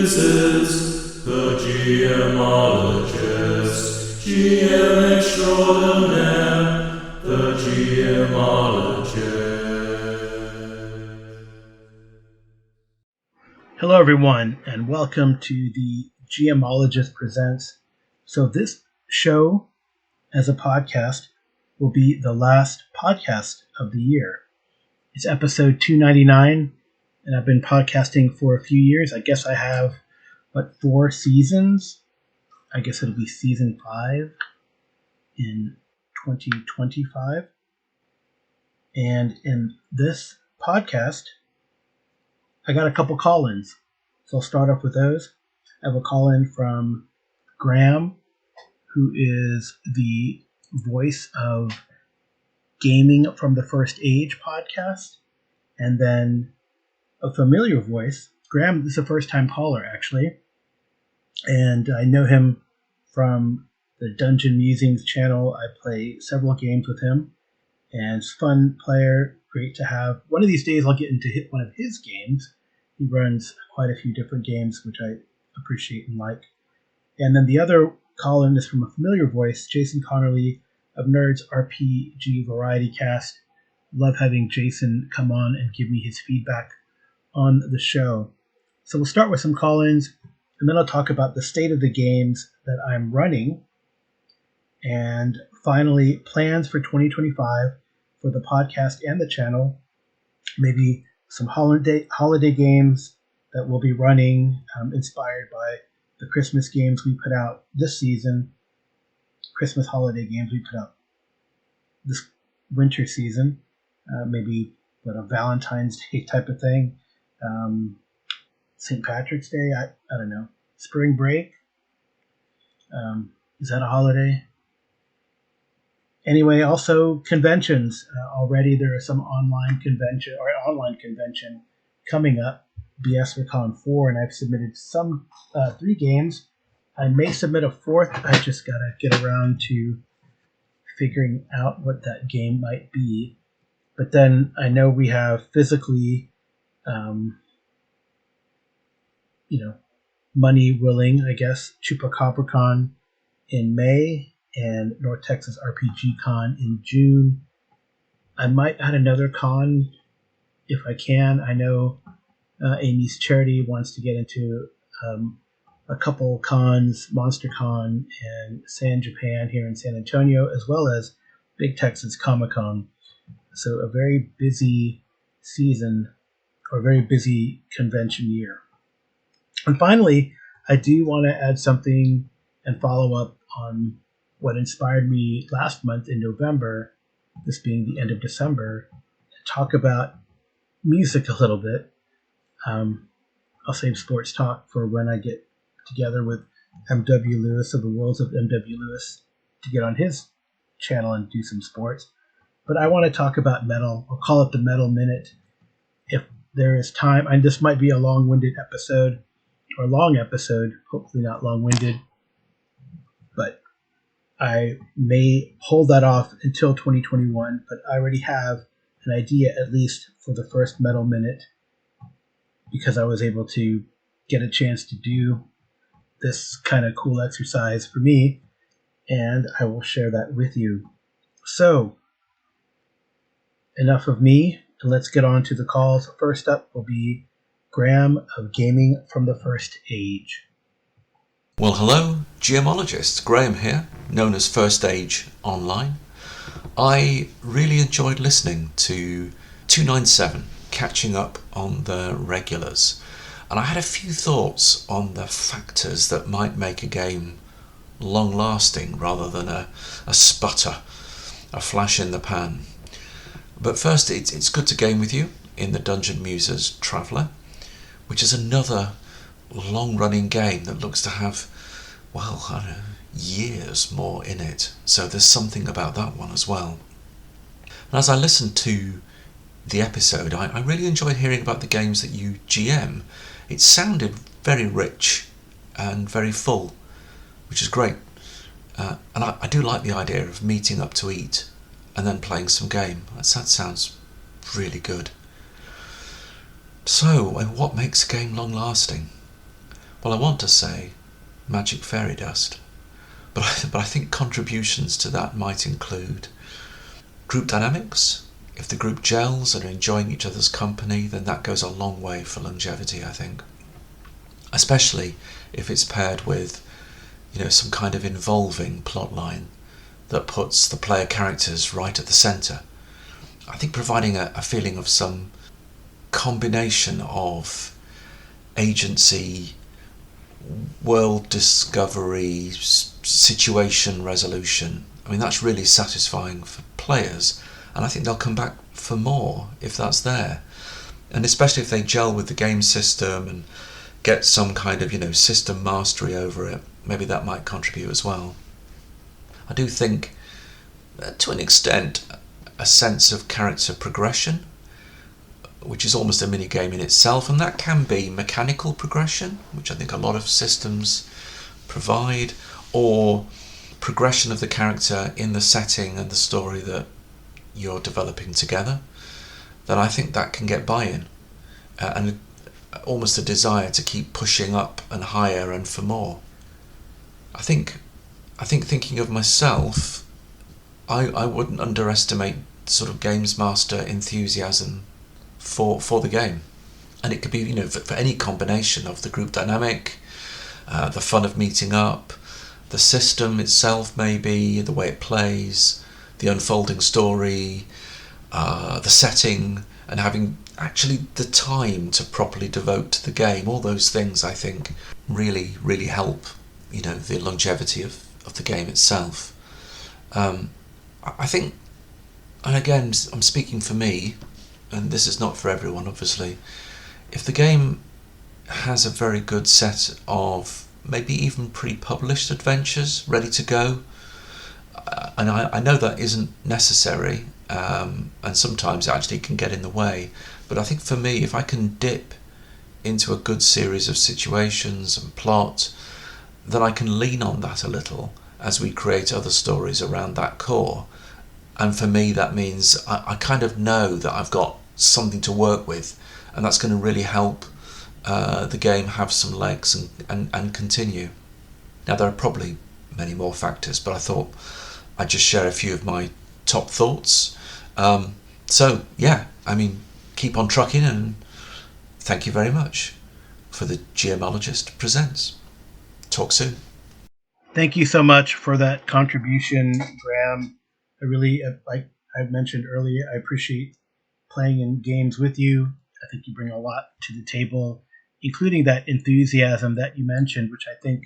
This is the GMologist, GM extraordinaire, the GMologist. Hello everyone, and welcome to the GMologist Presents. So this show, as a podcast, will be the last podcast of the year. It's episode 299, and I've been podcasting for a few years. I guess I have, 4 seasons? I guess it'll be season 5 in 2025. And in this podcast, I got a couple call-ins. So I'll start off with those. I have a call-in from Graham, who is the voice of Gaming from the First Age podcast, and then a familiar voice. Graham is a first-time caller, actually, and I know him from the Dungeon Musings channel. I play several games with him, and it's a fun player, great to have. One of these days I'll get into one of his games. He runs quite a few different games, which I appreciate and like. And then the other call-in is from a familiar voice, Jason Connerly of Nerds RPG Variety Cast. Love having Jason come on and give me his feedback on the show. So we'll start with some call-ins, and then I'll talk about the state of the games that I'm running, and finally plans for 2025 for the podcast and the channel. Maybe some holiday games that we'll be running, inspired by the Christmas games we put out this season, Christmas holiday games we put out this winter season, maybe a Valentine's Day type of thing, St. Patrick's Day, I don't know, spring break, is that a holiday? Anyway, also conventions. Already there are some online convention coming up, BSRCon 4, and I've submitted some 3 games. I may submit a 4th. I just gotta get around to figuring out what that game might be. But then I know we have physically, money willing, I guess, ChupaCabraCon in May and North Texas RPG Con in June. I might add another con if I can. I know Amy's charity wants to get into a couple cons, MonsterCon and San Japan here in San Antonio, as well as Big Texas Comic Con. So a very busy season, or a very busy convention year. And finally, I do want to add something and follow up on what inspired me last month in November, this being the end of December, to talk about music a little bit. I'll save sports talk for when I get together with M.W. Lewis of the Worlds of M.W. Lewis to get on his channel and do some sports. But I want to talk about metal. I'll call it the Metal Minute if there is time. And this might be a long-winded episode, or long episode, hopefully not long-winded. But I may hold that off until 2021, but I already have an idea, at least for the first Metal Minute, because I was able to get a chance to do this kind of cool exercise for me, and I will share that with you. So, enough of me, and let's get on to the calls. First up will be Graham of Gaming from the First Age. Well, hello, GMologist. Graham here, known as First Age Online. I really enjoyed listening to 297, catching up on the regulars. And I had a few thoughts on the factors that might make a game long-lasting rather than a sputter, a flash in the pan. But first, it's good to game with you in the Dungeon Musers Traveller, which is another long-running game that looks to have, years more in it. So there's something about that one as well. And as I listened to the episode, I really enjoyed hearing about the games that you GM. It sounded very rich and very full, which is great. And I do like the idea of meeting up to eat and then playing some game. That sounds really good. So, what makes a game long-lasting? Well, I want to say magic fairy dust, but I think contributions to that might include group dynamics. If the group gels and are enjoying each other's company, then that goes a long way for longevity, I think. Especially if it's paired with, some kind of involving plotline that puts the player characters right at the centre. I think providing a feeling of some combination of agency, world discovery, situation resolution, that's really satisfying for players, and I think they'll come back for more if that's there. And especially if they gel with the game system and get some kind of, system mastery over it, maybe that might contribute as well. I do think, to an extent, a sense of character progression, which is almost a mini game in itself, and that can be mechanical progression, which I think a lot of systems provide, or progression of the character in the setting and the story that you're developing together, then I think that can get buy-in and almost a desire to keep pushing up and higher and for more. I think thinking of myself, I wouldn't underestimate sort of games master enthusiasm for the game, and it could be for any combination of the group dynamic, the fun of meeting up, the system itself, maybe the way it plays, the unfolding story, the setting, and having actually the time to properly devote to the game. All those things I think really help the longevity of the game itself. I think, and again I'm speaking for me, and this is not for everyone obviously, if the game has a very good set of maybe even pre-published adventures ready to go, and I know that isn't necessary, and sometimes it actually can get in the way, but I think for me, if I can dip into a good series of situations and plot, then I can lean on that a little as we create other stories around that core. And for me, that means I kind of know that I've got something to work with, and that's going to really help the game have some legs and continue. Now, there are probably many more factors, but I thought I'd just share a few of my top thoughts. So, yeah, keep on trucking, and thank you very much for the GMologist Presents. Talk soon. Thank you so much for that contribution, Graham. I really, like I mentioned earlier, I appreciate playing in games with you. I think you bring a lot to the table, including that enthusiasm that you mentioned, which I think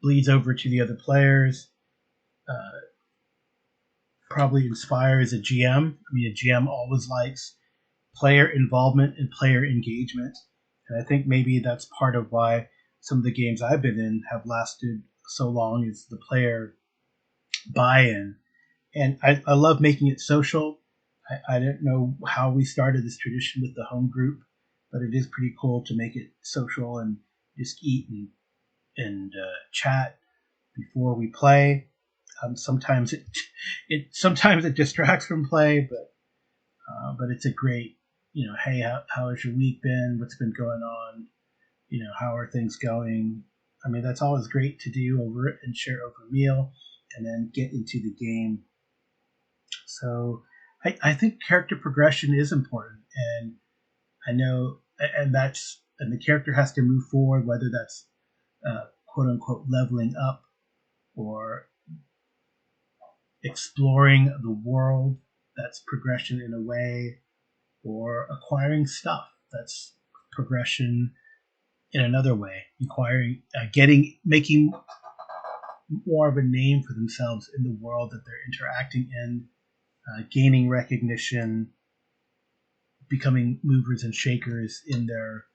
bleeds over to the other players, probably inspires a GM. A GM always likes player involvement and player engagement. And I think maybe that's part of why some of the games I've been in have lasted so long, is the player buy-in. And I love making it social. I don't know how we started this tradition with the home group, but it is pretty cool to make it social and just eat and chat before we play. Sometimes it distracts from play, but it's a great, hey, how has your week been? What's been going on? How are things going? That's always great to do over it and share over a meal, and then get into the game. So I think character progression is important, and I know, and the character has to move forward, whether that's quote unquote leveling up or exploring the world. That's progression in a way, or acquiring stuff. That's progression in another way. Acquiring, making more of a name for themselves in the world that they're interacting in, gaining recognition, becoming movers and shakers in their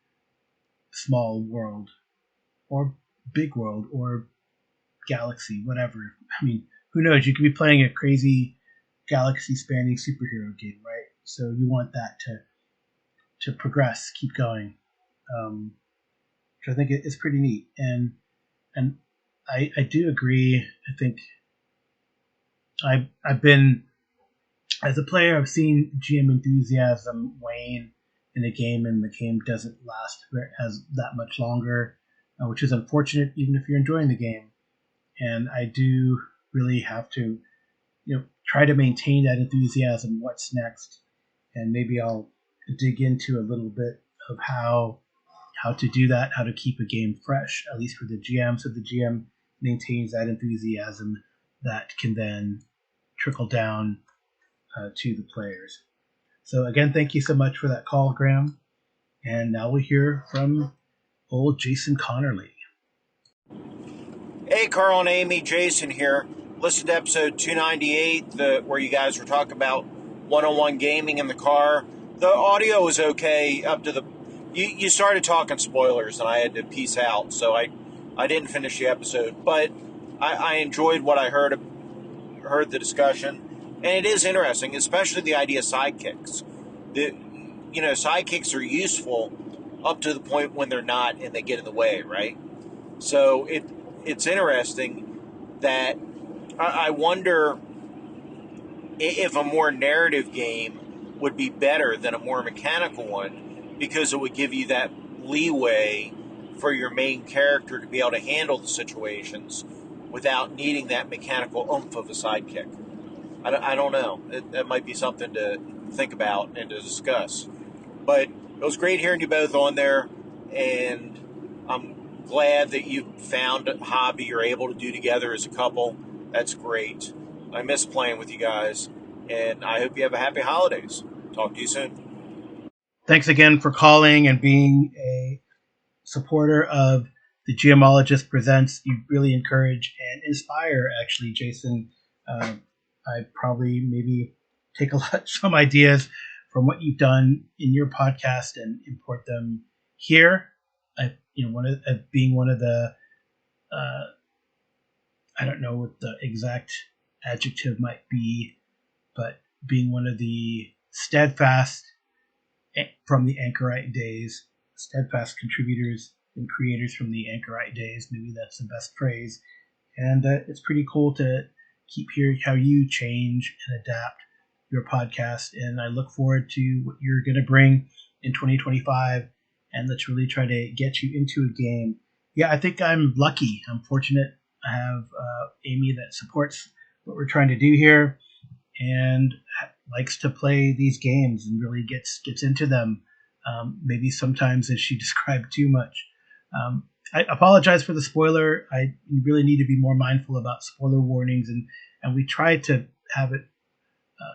small world or big world or galaxy, whatever. Who knows? You could be playing a crazy galaxy-spanning superhero game, right? So you want that to progress, keep going, which I think is pretty neat. And I do agree. I think I've been, as a player, I've seen GM enthusiasm wane in a game, and the game doesn't last as that much longer. which is unfortunate even if you're enjoying the game. And I do really have to, try to maintain that enthusiasm. What's next? And maybe I'll dig into a little bit of how to do that, how to keep a game fresh, at least for the GM, so the GM maintains that enthusiasm that can then trickle down to the players. So again, thank you so much for that call, Graham. And now we'll hear from old Jason Connerly. Hey, Carl and Amy, Jason here. Listen to episode 298, where you guys were talking about one-on-one gaming in the car. The audio was okay up to the... You started talking spoilers, and I had to peace out, so I didn't finish the episode. But I enjoyed what I heard the discussion, and it is interesting, especially the idea of sidekicks. Sidekicks are useful up to the point when they're not and they get in the way, right? So it's interesting that I wonder if a more narrative game would be better than a more mechanical one, because it would give you that leeway for your main character to be able to handle the situations without needing that mechanical oomph of a sidekick. I don't know. That might be something to think about and to discuss. But it was great hearing you both on there, and I'm glad that you found a hobby you're able to do together as a couple. That's great. I miss playing with you guys, and I hope you have a happy holidays. Talk to you soon. Thanks again for calling and being a supporter of the GMologist Presents. You really encourage and inspire, actually, Jason. I probably maybe take some ideas from what you've done in your podcast and import them here. Being one of the, I don't know what the exact adjective might be, but being one of the steadfast from the Anchorite days, steadfast contributors and creators from the Anchorite days, maybe that's the best phrase. And it's pretty cool to keep hearing how you change and adapt your podcast. And I look forward to what you're going to bring in 2025. And let's really try to get you into a game. Yeah, I think I'm lucky. I'm fortunate. I have Amy that supports what we're trying to do here and likes to play these games and really gets into them. Maybe sometimes, as she described, too much. I apologize for the spoiler. I really need to be more mindful about spoiler warnings, and we try to have it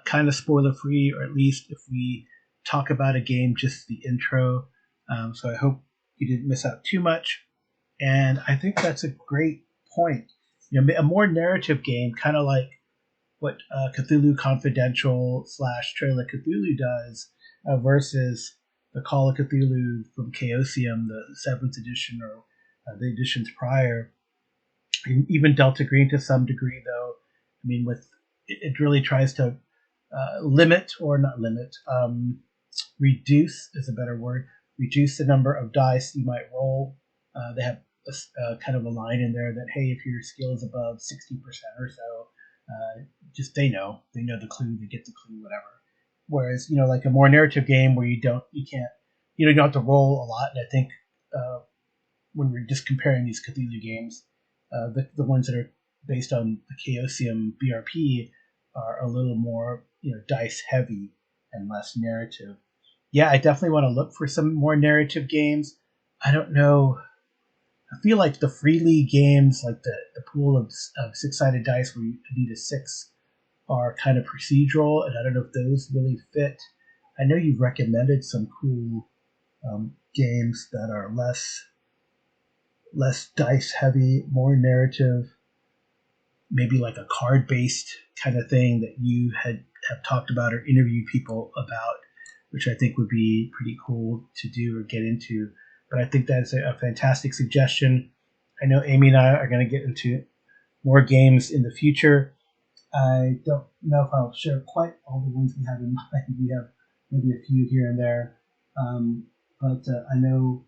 kind of spoiler free, or at least if we talk about a game, just the intro. So I hope you didn't miss out too much. And I think that's a great point. A more narrative game, kind of like what Cthulhu Confidential / Trail of Cthulhu does, versus the Call of Cthulhu from Chaosium, the 7th edition, or the editions prior. Even Delta Green to some degree, though. I mean, it really tries to reduce is a better word. Reduce the number of dice you might roll. They have kind of a line in there that, hey, if your skill is above 60% or so, just they know the clue, they get the clue, whatever. Whereas, like a more narrative game where you don't have to roll a lot. And I think when we're just comparing these Cthulhu games, the ones that are based on the Chaosium BRP are a little more, dice heavy and less narrative. Yeah, I definitely want to look for some more narrative games. I don't know. I feel like the Freely games, like the pool of six-sided dice where you need a 6, are kind of procedural, and I don't know if those really fit. I know you've recommended some cool games that are less dice heavy, more narrative, maybe like a card-based kind of thing that you have talked about or interviewed people about, which I think would be pretty cool to do or get into. But I think that's a fantastic suggestion. I know Amy and I are going to get into more games in the future. I don't know if I'll share quite all the ones we have in mind. We have maybe a few here and there. But I know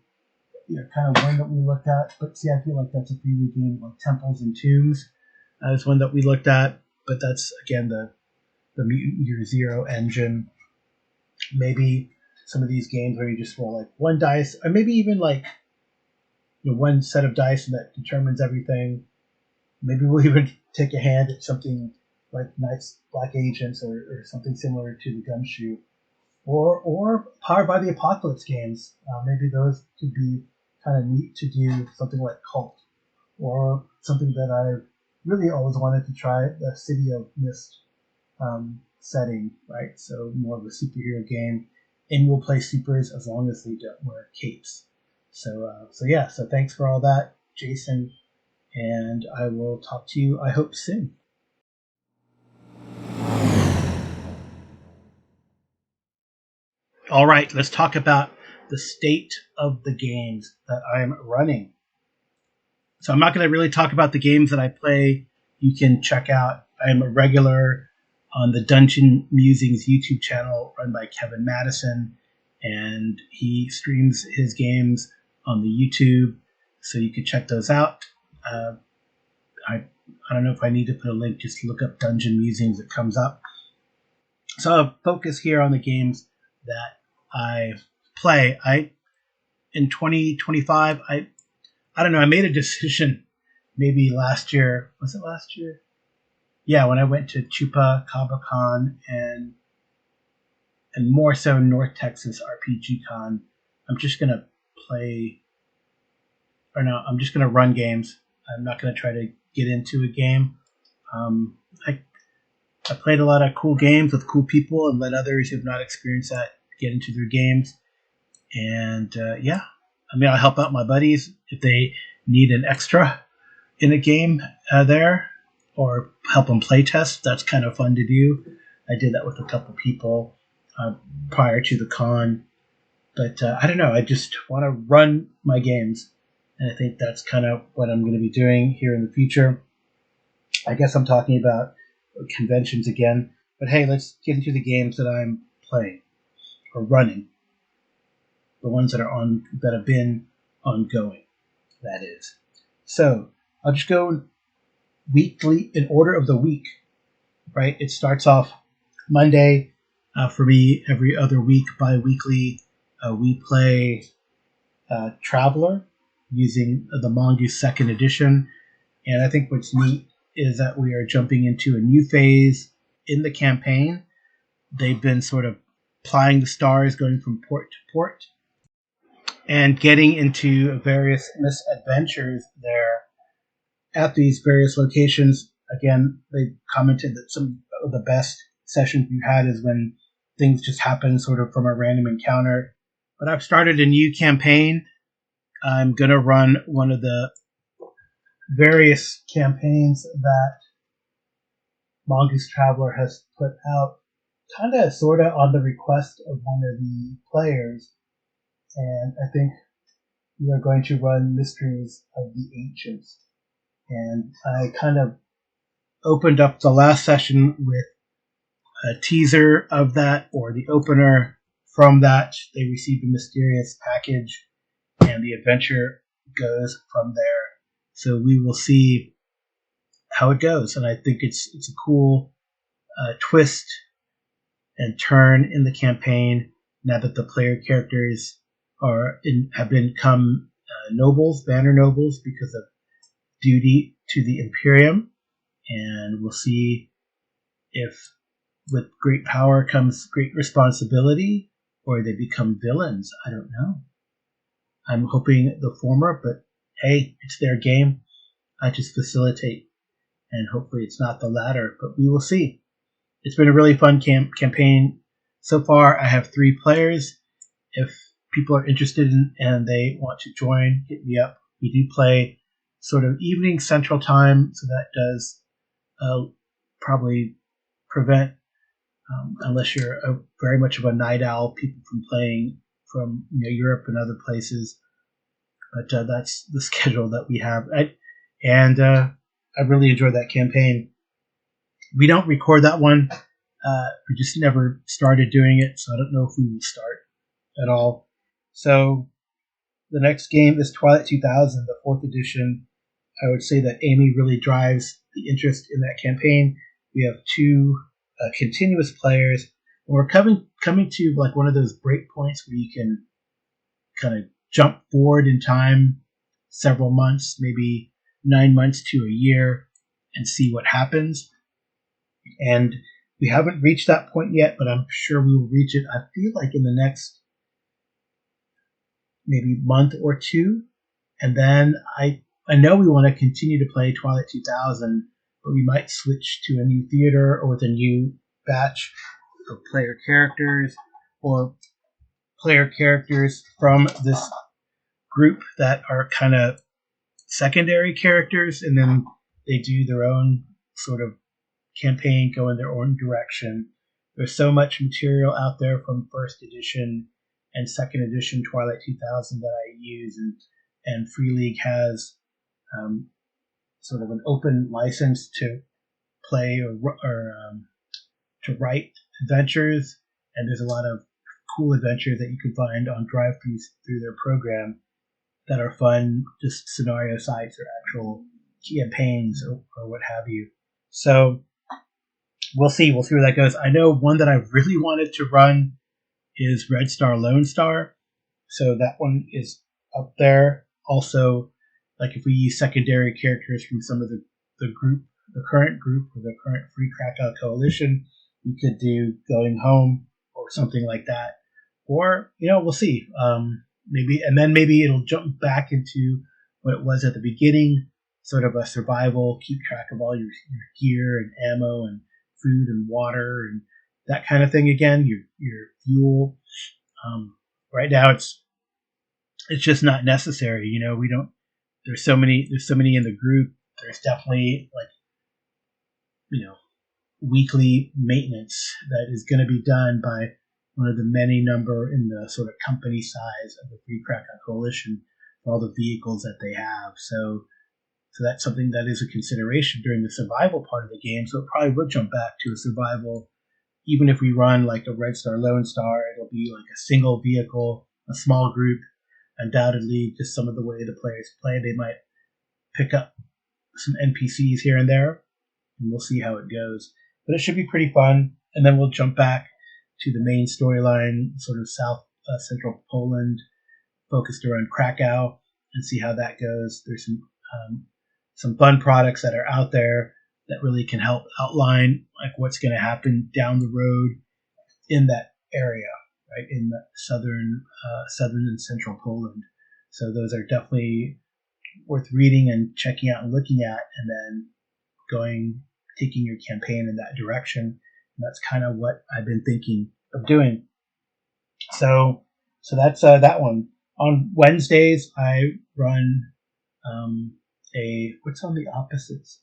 kind of one that we looked at. But see, I feel like that's a preview game, like Temples and Tombs is one that we looked at. But that's, again, the Mutant Year Zero engine. Maybe some of these games where you just roll like one dice, or maybe even like one set of dice and that determines everything. Maybe we'll even take a hand at something like Knights Black Agents or something similar to the Gumshoe, or Powered by the Apocalypse games. Maybe those could be kind of neat to do, something like Cult, or something that I really always wanted to try, the City of Mist setting, right? So more of a superhero game, and we'll play supers as long as they don't wear capes. So thanks for all that, Jason, and I will talk to you, I hope, soon. All right, let's talk about the state of the games that I'm running. So I'm not going to really talk about the games that I play. You can check out. I'm a regular on the Dungeon Musings YouTube channel run by Kevin Madison, and he streams his games on the YouTube, so you can check those out. I don't know if I need to put a link. Just look up Dungeon Musings; it comes up. So I'll focus here on the games that I play. In 2025, I don't know. I made a decision maybe last year. Was it last year? Yeah, when I went to Chupa, CabaCon, and more so North Texas RPG Con. I'm just gonna run games. I'm not gonna try to get into a game. I played a lot of cool games with cool people and let others who have not experienced that get into their games. And I'll help out my buddies if they need an extra in a game there, or help them play test. That's kind of fun to do. I did that with a couple people prior to the con. But I don't know. I just want to run my games. And I think that's kind of what I'm going to be doing here in the future. I guess I'm talking about conventions again. But hey, let's get into the games that I'm playing or running. The ones that have been ongoing, that is. So I'll just go weekly in order of the week, right? It starts off Monday for me. Every other week, bi-weekly, we play Traveler using the Mongoose 2nd edition. And I think what's neat is that we are jumping into a new phase in the campaign. They've been sort of plying the stars, going from port to port, and getting into various misadventures there at these various locations. Again, they commented that some of the best sessions we've had is when things just happen sort of from a random encounter. But I've started a new campaign. I'm going to run one of the various campaigns that Mongoose Traveler has put out, kind of sort of on the request of one of the players. And I think we are going to run Mysteries of the Ancients. And I kind of opened up the last session with a teaser of that, or the opener from that. They received a mysterious package, and the adventure goes from there. So we will see how it goes. And I think it's a cool twist and turn in the campaign now that the player characters have become nobles, banner nobles, because of duty to the Imperium. And we'll see if with great power comes great responsibility, or they become villains. I don't know. I'm hoping the former, but hey, it's their game. I just facilitate, and hopefully it's not the latter, but we will see. It's been a really fun campaign so far. I have 3 players. If people are interested and they want to join, hit me up. We do play sort of evening Central Time, so that does probably prevent, unless you're very much of a night owl, people from playing from Europe and other places. But that's the schedule that we have. I really enjoyed that campaign. We don't record that one. We just never started doing it, so I don't know if we will start at all. So the next game is Twilight 2000, the 4th edition. I would say that Amy really drives the interest in that campaign. We have 2 continuous players, and we're coming to like one of those break points where you can kind of jump forward in time several months, maybe 9 months to a year, and see what happens. And we haven't reached that point yet, but I'm sure we will reach it. I feel like in the next maybe month or two. And then I know we want to continue to play Twilight 2000, but we might switch to a new theater or with a new batch of player characters, or player characters from this group that are kind of secondary characters, and then they do their own sort of campaign, go in their own direction. There's so much material out there from first edition and second edition Twilight 2000 that I use, and Free League has sort of an open license to play or to write adventures, and there's a lot of cool adventures that you can find on drive-throughs through their program that are fun, just scenario sites or actual campaigns or what have you. So we'll see where that goes. I know one that I really wanted to run is Red Star Lone Star, so that one is up there. Also, like if we use secondary characters from some of the current group or the current Free Krakow Coalition, we could do Going Home or something like that. Or, we'll see. Maybe it'll jump back into what it was at the beginning, sort of a survival, keep track of all your gear and ammo and food and water and that kind of thing again, your fuel. Right now it's just not necessary. We don't, there's so many in the group. There's definitely weekly maintenance that is going to be done by one of the many number in the sort of company size of the Free Krakow Coalition for all the vehicles that they have. So that's something that is a consideration during the survival part of the game. So it probably would jump back to a survival. Even if we run like a Red Star Lone Star, it'll be like a single vehicle, a small group. Undoubtedly, just some of the way the players play, they might pick up some NPCs here and there, and we'll see how it goes. But it should be pretty fun. And then we'll jump back to the main storyline, sort of south central Poland, focused around Krakow, and see how that goes. There's some fun products that are out there that really can help outline like what's going to happen down the road in that area, right, in the southern and central Poland. So those are definitely worth reading and checking out and looking at, and then taking your campaign in that direction. And that's kind of what I've been thinking of doing. So that's that one. On Wednesdays, I run what's on the opposites?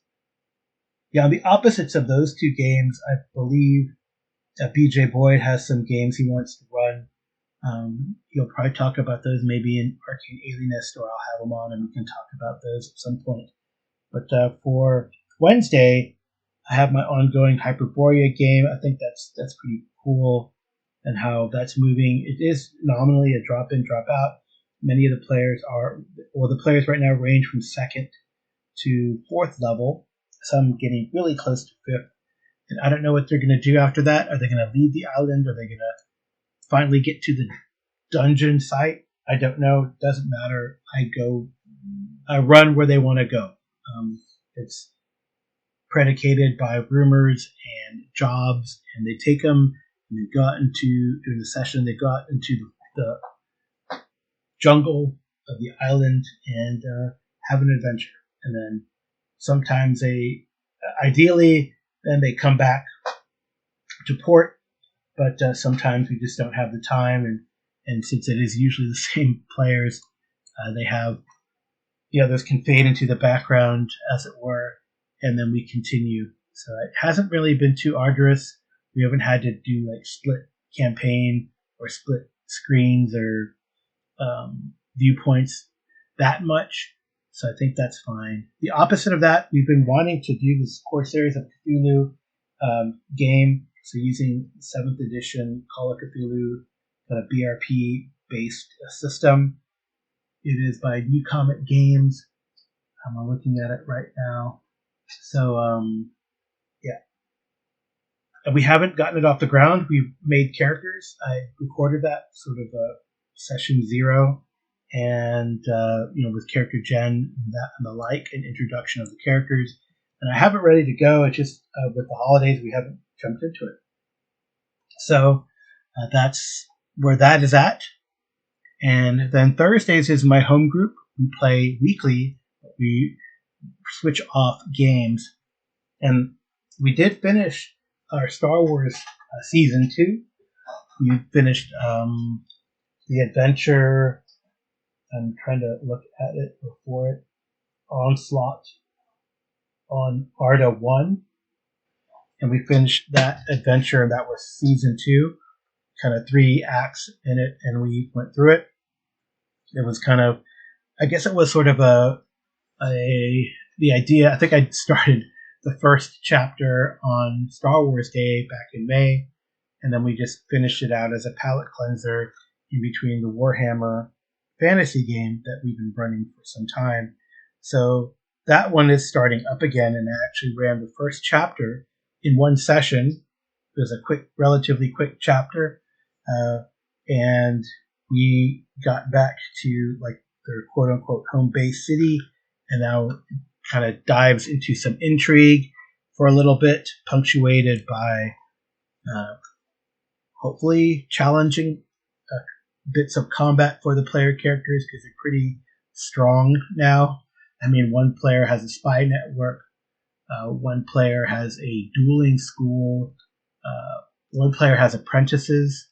Yeah, on the opposites of those two games, I believe BJ Boyd has some games he wants to run. He'll probably talk about those maybe in Arcane Alienist, or I'll have him on and we can talk about those at some point. But for Wednesday, I have my ongoing Hyperborea game. I think that's pretty cool, and how that's moving. It is nominally a drop in, drop out. Many of the players the players right now range from 2nd to 4th level. Some getting really close to 5th. And I don't know what they're going to do after that. Are they going to leave the island? Are they going to finally get to the dungeon site? I don't know. It doesn't matter. I run where they want to go. It's predicated by rumors and jobs, and they take them and they go out during the session, they go out into the jungle of the island and have an adventure. And then sometimes ideally, then they come back to port, but sometimes we just don't have the time, and since it is usually the same players, they have the others can fade into the background, as it were, and then we continue. So it hasn't really been too arduous. We haven't had to do like split campaign or split screens or viewpoints that much. So I think that's fine. The opposite of that, we've been wanting to do this core series of Cthulhu game. So using 7th edition Call of Cthulhu, kind of BRP based system. It is by New Comet Games. I'm looking at it right now. So yeah. And we haven't gotten it off the ground. We've made characters. I recorded that sort of session 0, and with character gen and that and the like, and introduction of the characters. And I have it ready to go. It's just with the holidays we haven't jumped into it. So that's where that is at. And then Thursdays is my home group. We play weekly. We switch off games. And we did finish our Star Wars Season 2. We finished the adventure. I'm trying to look at it before it. Onslaught on Arda 1. And we finished that adventure. That was Season 2. Kind of 3 acts in it. And we went through it. It was kind of, I guess it was sort of the idea. I think I started the first chapter on Star Wars Day back in May, and then we just finished it out as a palate cleanser in between the Warhammer fantasy game that we've been running for some time. So that one is starting up again, and I actually ran the first chapter in one session. It was a relatively quick chapter, and we got back to like their quote-unquote home base city, and now kind of dives into some intrigue for a little bit, punctuated by hopefully challenging bits of combat for the player characters, because they're pretty strong now. I mean, one player has a spy network, one player has a dueling school, one player has apprentices,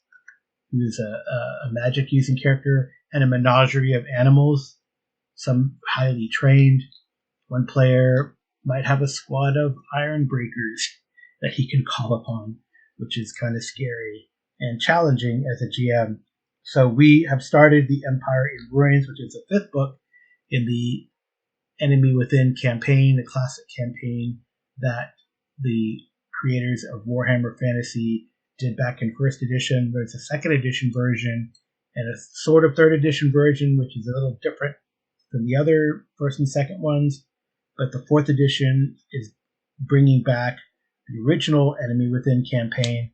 who's a magic using character, and a menagerie of animals, some highly trained. One player might have a squad of iron breakers that he can call upon, which is kind of scary and challenging as a GM. So we have started the Empire in Ruins, which is the 5th book in the Enemy Within campaign, the classic campaign that the creators of Warhammer Fantasy did back in 1st edition. There's a 2nd edition version and a sort of 3rd edition version, which is a little different than the other 1st and 2nd ones. But the 4th edition is bringing back the original Enemy Within campaign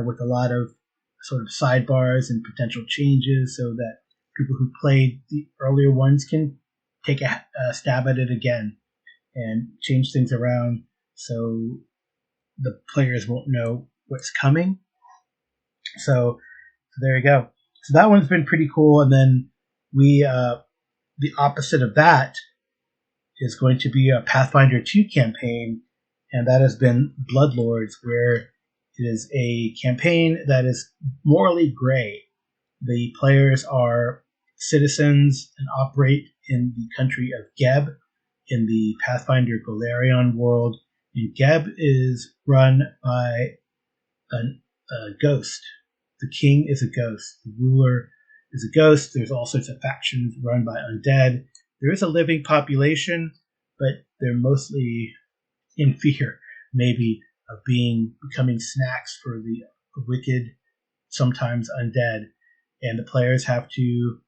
with a lot of sort of sidebars and potential changes, so that people who played the earlier ones can take a stab at it again and change things around so the players won't know what's coming. So there you go. So that one's been pretty cool. And then we, the opposite of that is going to be a Pathfinder 2 campaign, and that has been Bloodlords, where it is a campaign that is morally gray. The players are citizens and operate in the country of Geb in the Pathfinder Golarion world. And Geb is run by a ghost. The king is a ghost. The ruler is a ghost. There's all sorts of factions run by undead. There is a living population, but they're mostly in fear, maybe, of becoming snacks for the wicked, sometimes undead. And the players have to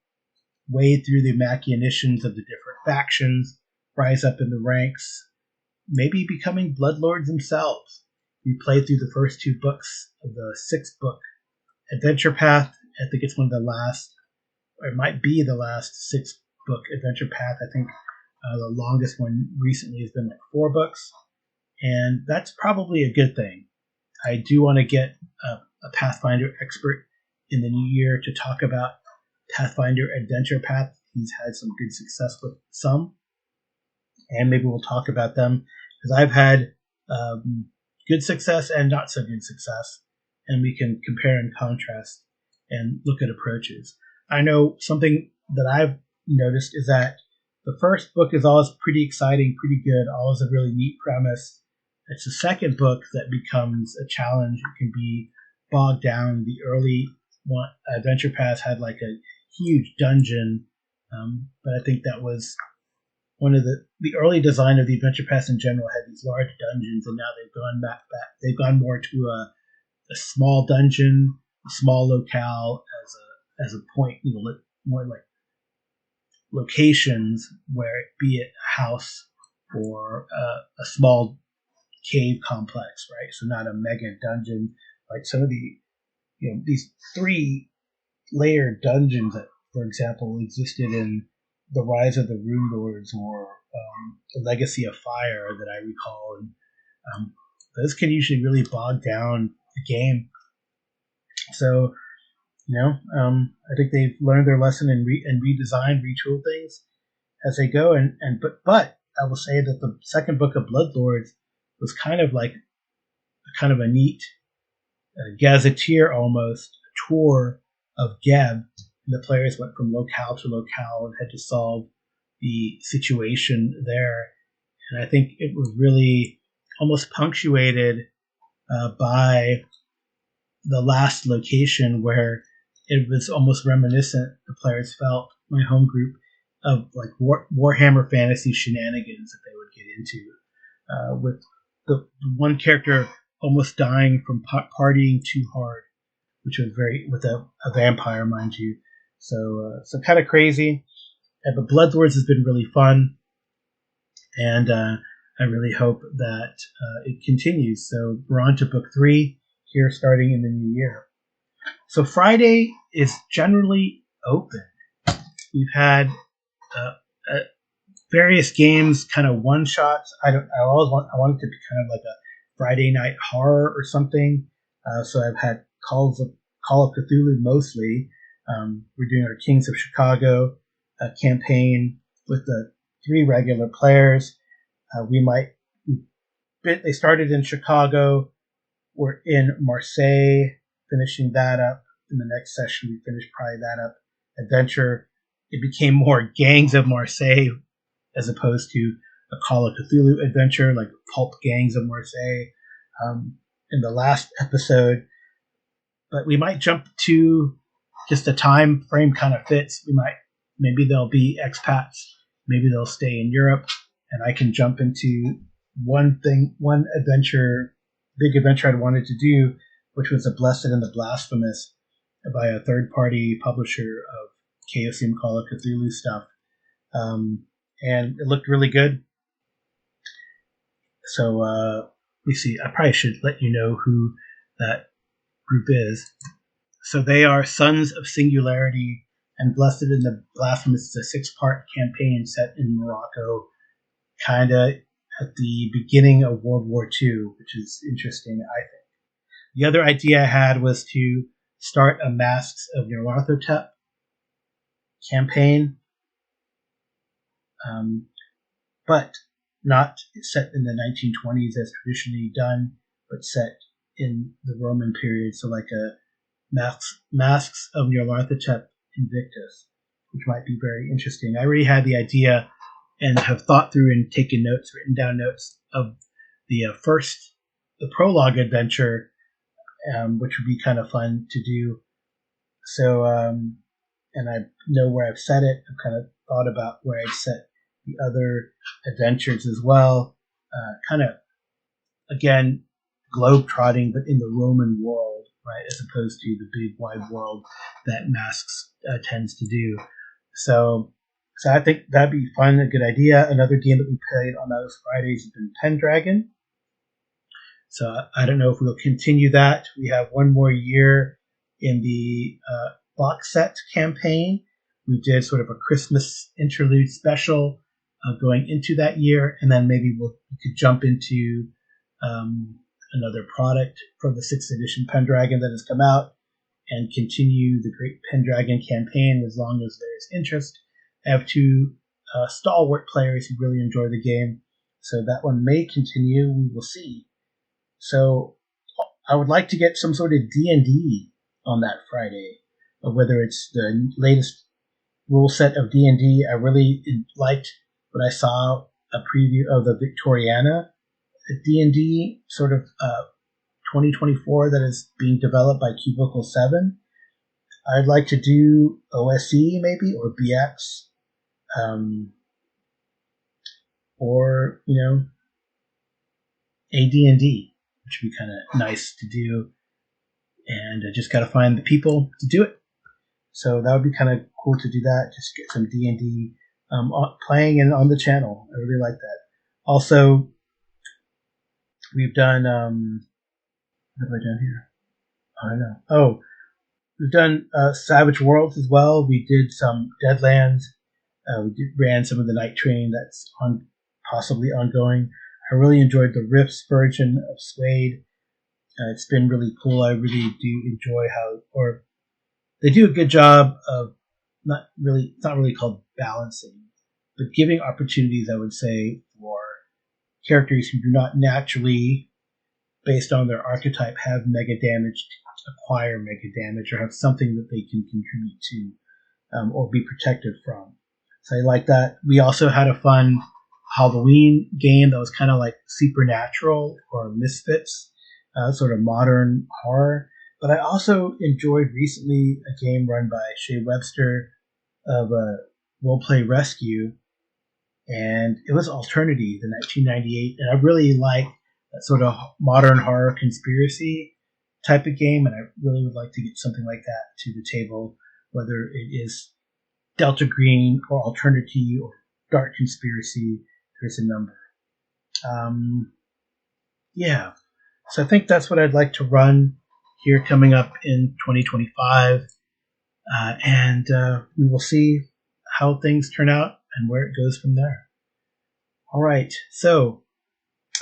wade through the machinations of the different factions, rise up in the ranks, maybe becoming bloodlords themselves. We played through the first 2 books of the 6th book, Adventure Path. I think it's one of the last, or it might be the last 6th book Adventure Path. I think the longest one recently has been like 4 books, and that's probably a good thing. I do want to get a Pathfinder expert in the new year to talk about Pathfinder Adventure Path. He's had some good success with some, and maybe we'll talk about them, because I've had good success and not so good success, and we can compare and contrast and look at approaches. I know something that I've noticed is that the first book is always pretty exciting, pretty good, always a really neat premise. It's the second book that becomes a challenge. It can be bogged down. The early one, Adventure Path, had like a huge dungeon, but I think that was one of the early design of the Adventure Path in general had these large dungeons, and now they've gone back. They've gone more to a small dungeon, a small locale as a point, more like locations where, be it a house or a small cave complex, right? So not a mega dungeon like some of the, these 3 layered dungeons that for example, existed in The Rise of the Rune Lords or The Legacy of Fire that I recall. And those can usually really bog down the game. So, I think they've learned their lesson and redesigned, retooled things as they go. But I will say that the second book of Bloodlords was kind of like a neat gazetteer, almost a tour of Geb. And the players went from locale to locale and had to solve the situation there. And I think it was really almost punctuated by the last location where it was almost reminiscent, the players felt, my home group, of like Warhammer Fantasy shenanigans that they would get into, with the one character almost dying from partying too hard, which was with a vampire, mind you. So kind of crazy. But Bloodlords has been really fun, and I really hope that it continues. So we're on to book 3 here, starting in the new year. So Friday is generally open. We've had various games, kind of one shots. I want it to be kind of like a Friday night horror or something. So I've had Call of Cthulhu mostly. We're doing our Kings of Chicago campaign with the 3 regular players. They started in Chicago. We're in Marseille, finishing that up. In the next session, we finish probably that up. Adventure. It became more Gangs of Marseille as opposed to a Call of Cthulhu adventure, like Pulp Gangs of Marseille, in the last episode. But we might jump to just the time frame kind of fits. Maybe they'll be expats. Maybe they'll stay in Europe, and I can jump into one adventure, big adventure I'd wanted to do, which was The Blessed and the Blasphemous by a third-party publisher of Chaosium Call of Cthulhu stuff. And it looked really good. So we see. I probably should let you know who that group is. So they are Sons of Singularity, and Blessed and the Blasphemous is a 6-part campaign set in Morocco, kind of at the beginning of World War II, which is interesting, I think. The other idea I had was to start a Masks of Nyarlathotep campaign, but not set in the 1920s as traditionally done, but set in the Roman period, so like a Masks of Nyarlathotep Invictus, which might be very interesting. I already had the idea and have thought through and written down notes of the prologue adventure, which would be kind of fun to do. So, and I know where I've set it. I've kind of thought about where I've set the other adventures as well. Kind of, again, globe-trotting, but in the Roman world, right, as opposed to the big wide world that Masks tends to do. So I think that'd be fun, a good idea. Another game that we played on those Fridays has been Pendragon. So I don't know if we'll continue that. We have one more year in the box set campaign. We did sort of a Christmas interlude special going into that year, and then maybe we could jump into another product from the 6th edition Pendragon that has come out and continue the Great Pendragon campaign as long as there's interest. I have 2 stalwart players who really enjoy the game, so that one may continue. We will see. So I would like to get some sort of D&D on that Friday, whether it's the latest rule set of D&D. I really liked what I saw, a preview of the Victoriana D&D sort of 2024 that is being developed by Cubicle 7. I'd like to do OSE maybe, or BX, or, AD&D, which would be kind of nice to do. And I just got to find the people to do it. So that would be kind of cool to do that, just get some D&D playing and on the channel. I really like that. Also, we've done, what have I done here? I don't know. Oh, We've done Savage Worlds as well. We did some Deadlands. Ran some of the Night Train that's possibly ongoing. I really enjoyed the Rifts version of Suede. It's been really cool. I really do enjoy or they do a good job of it's not really called balancing, but giving opportunities, I would say, for characters who do not naturally, based on their archetype, have mega damage, acquire mega damage, or have something that they can contribute to or be protected from. So I like that. We also had a fun Halloween game that was kind of like Supernatural or Misfits, sort of modern horror. But I also enjoyed recently a game run by Shea Webster of Roleplay Rescue, and it was Alternity, the 1998, and I really like that sort of modern horror conspiracy type of game, and I really would like to get something like that to the table, whether it is Delta Green or Alternity or Dark Conspiracy. There's a number. Yeah, so I think that's what I'd like to run here coming up in 2025, and we will see how things turn out and where it goes from there. All right, so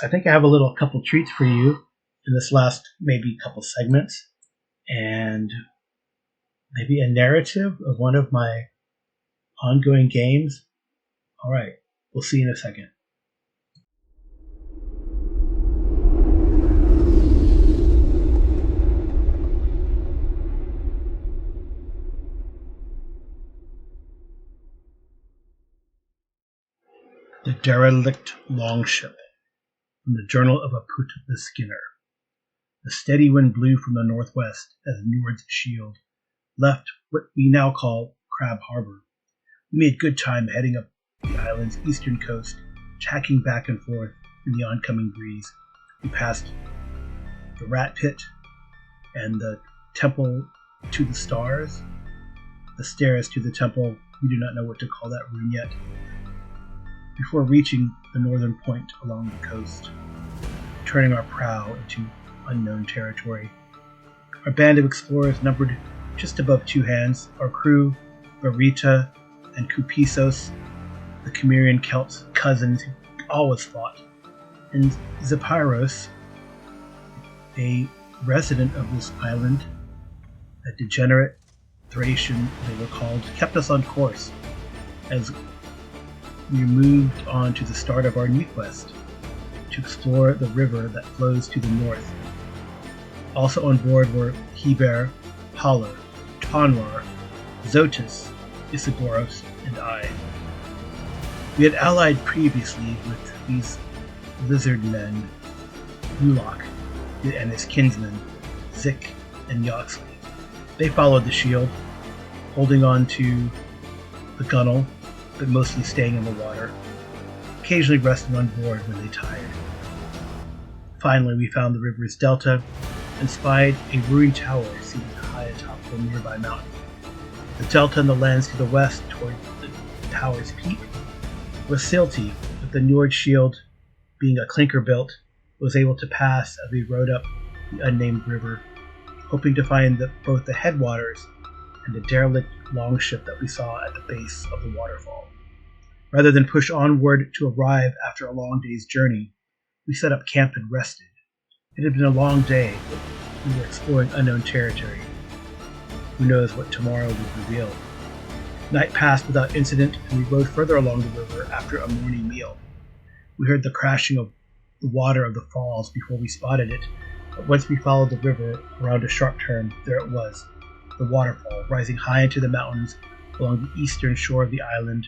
I think I have a couple treats for you in this last maybe couple segments, and maybe a narrative of one of my ongoing games. All right, we'll see you in a second. The Derelict Longship, from the Journal of Aput the Skinner. A steady wind blew from the northwest as Njord's shield left what we now call Crab Harbor. We made good time heading up the island's eastern coast, tacking back and forth in the oncoming breeze. We passed the Rat Pit and the Temple to the Stars. The stairs to the temple, we do not know what to call that room yet, before reaching the northern point along the coast, turning our prow into unknown territory. Our band of explorers numbered just above 2 hands. Our crew, Barita and Kupisos, the Cimmerian Celts' cousins who always fought, and Zapyros, a resident of this island, a degenerate Thracian they were called, kept us on course as we moved on to the start of our new quest, to explore the river that flows to the north. Also on board were Heber, Haller, Tonrar, Zotis, Isagoros, and I. We had allied previously with these lizard men, Ulok and his kinsmen, Zik and Yoxley. They followed the shield, holding on to the gunwale, but mostly staying in the water, occasionally resting on board when they tired. Finally, we found the river's delta and spied a ruined tower seated high atop a nearby mountain. The delta and the lands to the west toward the tower's peak was silty, but the Njord shield, being a clinker built, was able to pass as we rode up the unnamed river, hoping to find both the headwaters and the derelict longship that we saw at the base of the waterfall. Rather than push onward to arrive after a long day's journey, we set up camp and rested. It had been a long day, but we were exploring unknown territory. Who knows what tomorrow would reveal? Night passed without incident, and we rode further along the river after a morning meal. We heard the crashing of the water of the falls before we spotted it, but once we followed the river around a sharp turn, there it was, the waterfall, rising high into the mountains along the eastern shore of the island,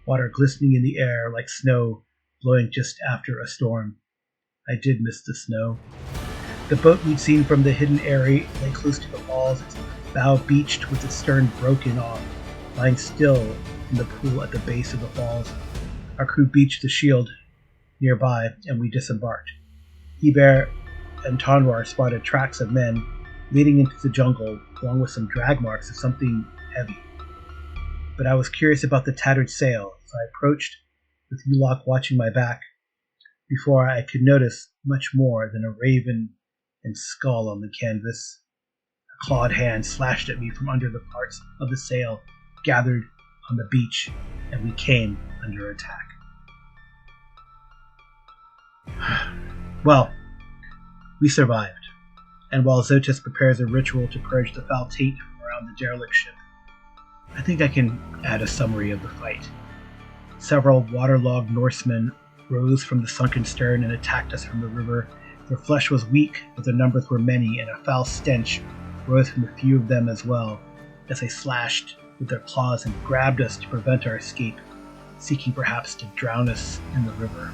water glistening in the air like snow blowing just after a storm. I did miss the snow. The boat we'd seen from the hidden area lay close to the falls, its bow beached with its stern broken off, lying still in the pool at the base of the falls. Our crew beached the shield nearby, and we disembarked. Heber and Tonrar spotted tracks of men leading into the jungle, along with some drag marks of something heavy. But I was curious about the tattered sail, so I approached, with Ulok watching my back, before I could notice much more than a raven and skull on the canvas. clawed hand slashed at me from under the parts of the sail gathered on the beach, and we came under attack. Well, we survived, and while Zotis prepares a ritual to purge the foul taint from around the derelict ship, I think I can add a summary of the fight. Several waterlogged Norsemen rose from the sunken stern and attacked us from the river. Their flesh was weak, but their numbers were many, and a foul stench rose from a few of them as well, as they slashed with their claws and grabbed us to prevent our escape, seeking perhaps to drown us in the river.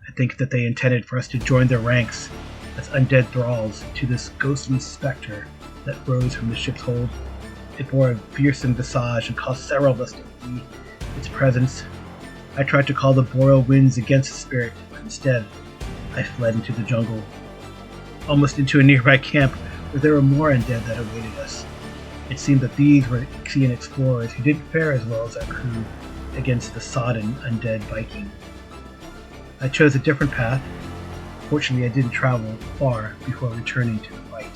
I think that they intended for us to join their ranks as undead thralls to this ghostly spectre that rose from the ship's hold. It bore a fearsome visage and caused several of us to flee its presence. I tried to call the boreal winds against the spirit, but instead I fled into the jungle, almost into a nearby camp where there were more undead that awaited us. It seemed that these were Ixian explorers who didn't fare as well as our crew against the sodden undead Viking. I chose a different path. Fortunately, I didn't travel far before returning to the fight.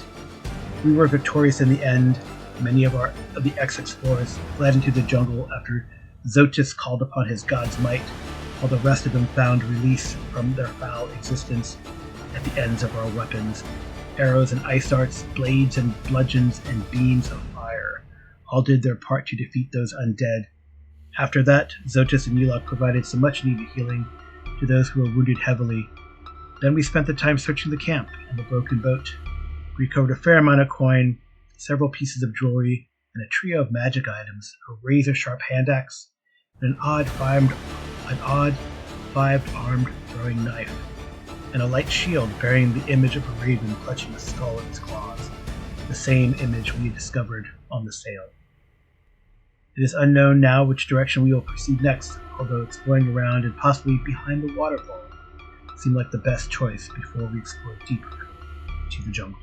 We were victorious in the end. Many of the ex-explorers fled into the jungle after Zotis called upon his god's might, while the rest of them found release from their foul existence at the ends of our weapons. Arrows and ice darts, blades and bludgeons, and beams of fire all did their part to defeat those undead. After that, Zotis and Yulok provided some much-needed healing to those who were wounded heavily. Then we spent the time searching the camp and the broken boat. We recovered a fair amount of coin, several pieces of jewelry, and a trio of magic items, a razor-sharp hand axe, and an odd five-armed throwing knife, and a light shield bearing the image of a raven clutching a skull in its claws, the same image we had discovered on the sail. It is unknown now which direction we will proceed next, although exploring around and possibly behind the waterfall seemed like the best choice before we explored deeper into the jungle.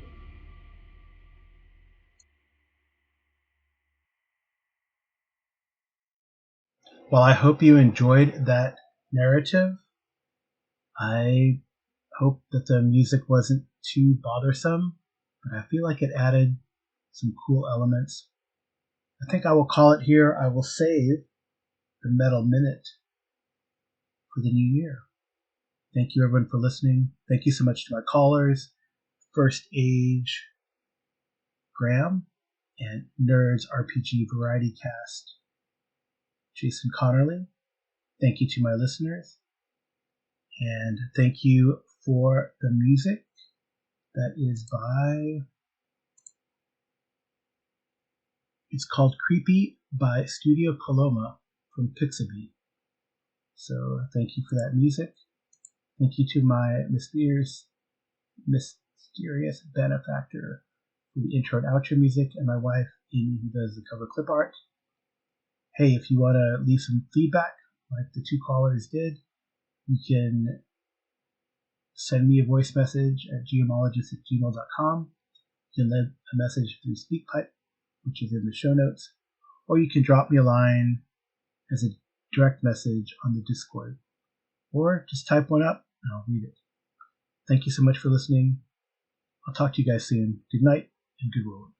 Well, I hope you enjoyed that narrative. I hope that the music wasn't too bothersome, but I feel like it added some cool elements. I think I will call it here. I will save the Metal Minute for the new year. Thank you everyone for listening. Thank you so much to my callers, First Age, Graham, and Nerds RPG Variety Cast, Jason Connerly. Thank you to my listeners. And thank you for the music that is by... It's called Creepy by Studio Paloma from Pixabay. So thank you for that music. Thank you to my mysterious benefactor for the intro and outro music, and my wife, Amy, who does the cover clip art. Hey, if you want to leave some feedback, like the two callers did, you can send me a voice message at gmologist@gmail.com. You can leave a message through SpeakPipe, which is in the show notes, or you can drop me a line as a direct message on the Discord, or just type one up and I'll read it. Thank you so much for listening. I'll talk to you guys soon. Good night and good rolling.